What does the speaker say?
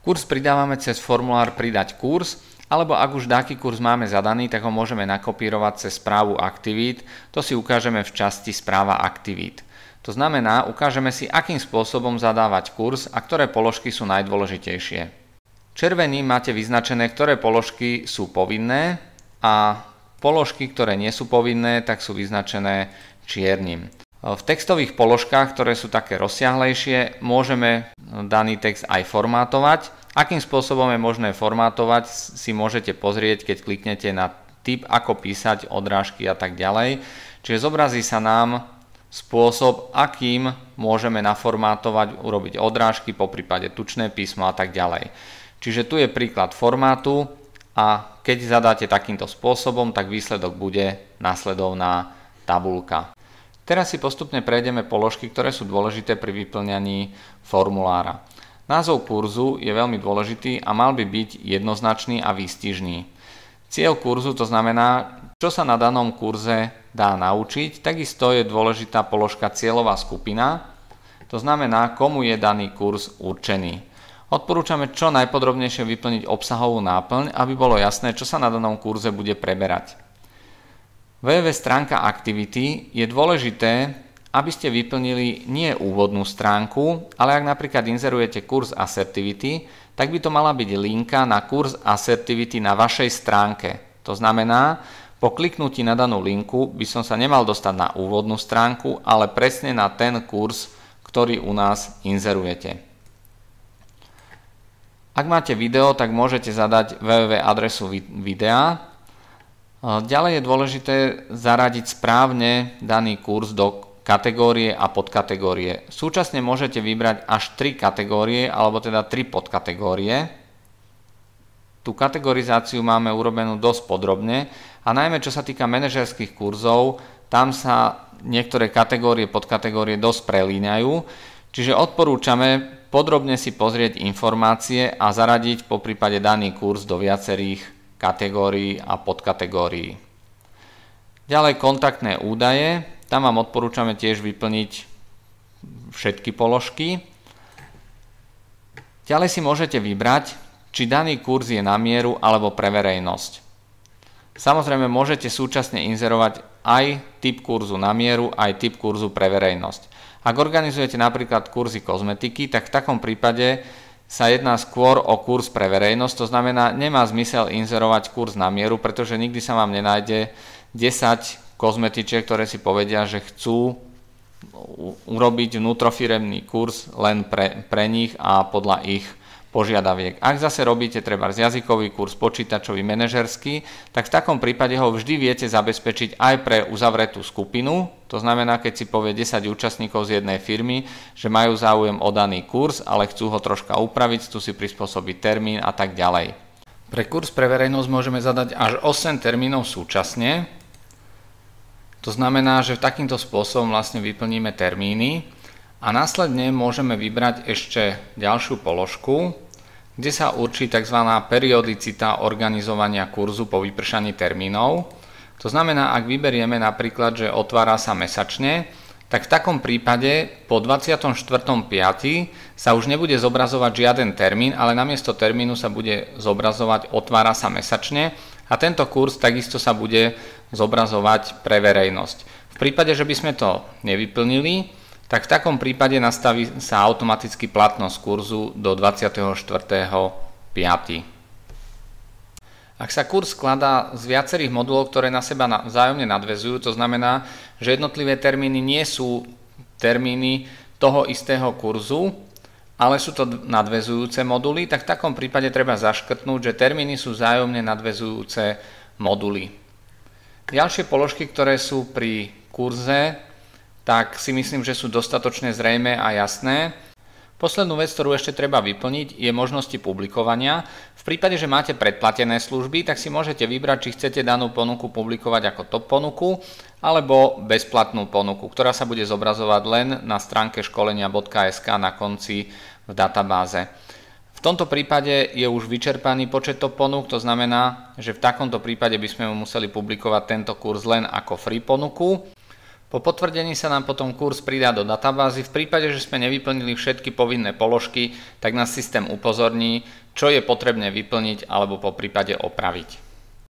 Kurz pridávame cez formulár Pridať kurz, alebo ak už dáky kurz máme zadaný, tak ho môžeme nakopírovať cez správu aktivít. To si ukážeme v časti Správa aktivít. To znamená, ukážeme si, akým spôsobom zadávať kurz a ktoré položky sú najdôležitejšie. Červeným máte vyznačené, ktoré položky sú povinné a položky, ktoré nie sú povinné, tak sú vyznačené čiernym. V textových položkách, ktoré sú také rozsiahlejšie, môžeme daný text aj formátovať. Akým spôsobom je možné formátovať, si môžete pozrieť, keď kliknete na typ, ako písať, odrážky a tak ďalej. Čiže zobrazí sa nám spôsob, akým môžeme naformátovať, urobiť odrážky, poprípade tučné písmo a tak ďalej. Čiže tu je príklad formátu a keď zadáte takýmto spôsobom, tak výsledok bude nasledovná tabuľka. Teraz si postupne prejdeme položky, ktoré sú dôležité pri vyplňaní formulára. Názov kurzu je veľmi dôležitý a mal by byť jednoznačný a výstižný. Cieľ kurzu, to znamená, čo sa na danom kurze dá naučiť, takisto je dôležitá položka cieľová skupina, to znamená, komu je daný kurz určený. Odporúčame čo najpodrobnejšie vyplniť obsahovú náplň, aby bolo jasné, čo sa na danom kurze bude preberať. www stránka aktivity je dôležité, aby ste vyplnili nie úvodnú stránku, ale ak napríklad inzerujete kurz Assertivity, tak by to mala byť linka na kurz Assertivity na vašej stránke. To znamená, po kliknutí na danú linku by som sa nemal dostať na úvodnú stránku, ale presne na ten kurz, ktorý u nás inzerujete. Ak máte video, tak môžete zadať www adresu videa. Ďalej je dôležité zaradiť správne daný kurz do kategórie a podkategórie. Súčasne môžete vybrať až 3 kategórie, alebo teda 3 podkategórie. Tú kategorizáciu máme urobenú dosť podrobne a najmä čo sa týka manažerských kurzov, tam sa niektoré kategórie, podkategórie dosť prelíňajú, čiže odporúčame podrobne si pozrieť informácie a zaradiť poprípade daný kurz do viacerých kategórií a podkategórií. Ďalej kontaktné údaje, tam vám odporúčame tiež vyplniť všetky položky. Ďalej si môžete vybrať, či daný kurz je na mieru alebo pre verejnosť. Samozrejme môžete súčasne inzerovať aj typ kurzu na mieru, aj typ kurzu pre verejnosť. Ak organizujete napríklad kurzy kozmetiky, tak v takom prípade sa jedná skôr o kurz pre verejnosť, to znamená, nemá zmysel inzerovať kurz na mieru, pretože nikdy sa vám nenájde 10 kozmetičiek, ktoré si povedia, že chcú urobiť vnútrofiremný kurz len pre nich a podľa ich požiadaviek. Ak zase robíte trebárs jazykový kurz, počítačový, manažerský, tak v takom prípade ho vždy viete zabezpečiť aj pre uzavretú skupinu. To znamená, keď si povie 10 účastníkov z jednej firmy, že majú záujem o daný kurz, ale chcú ho troška upraviť, chcú si prispôsobiť termín a tak ďalej. Pre kurz pre verejnosť môžeme zadať až 8 termínov súčasne. To znamená, že takýmto spôsobom vlastne vyplníme termíny a následne môžeme vybrať ešte ďalšiu položku, kde sa určí tzv. Periodicita organizovania kurzu po vypršaní termínov. To znamená, ak vyberieme napríklad, že otvára sa mesačne, tak v takom prípade po 24.5. sa už nebude zobrazovať žiaden termín, ale namiesto termínu sa bude zobrazovať otvára sa mesačne a tento kurz takisto sa bude zobrazovať pre verejnosť. V prípade, že by sme to nevyplnili, tak v takom prípade nastaví sa automaticky platnosť kurzu do 24.5. Ak sa kurz skladá z viacerých modulov, ktoré na seba vzájomne nadväzujú, to znamená, že jednotlivé termíny nie sú termíny toho istého kurzu, ale sú to nadväzujúce moduly, tak v takom prípade treba zaškrtnúť, že termíny sú vzájomne nadväzujúce moduly. Ďalšie položky, ktoré sú pri kurze, tak si myslím, že sú dostatočne zrejmé a jasné. Poslednú vec, ktorú ešte treba vyplniť, je možnosti publikovania. V prípade, že máte predplatené služby, tak si môžete vybrať, či chcete danú ponuku publikovať ako top ponuku alebo bezplatnú ponuku, ktorá sa bude zobrazovať len na stránke školenia.sk na konci v databáze. V tomto prípade je už vyčerpaný počet top ponúk, to znamená, že v takomto prípade by sme museli publikovať tento kurz len ako free ponuku. Po potvrdení sa nám potom kurz pridá do databázy. V prípade, že sme nevyplnili všetky povinné položky, tak nás systém upozorní, čo je potrebné vyplniť alebo po prípade opraviť.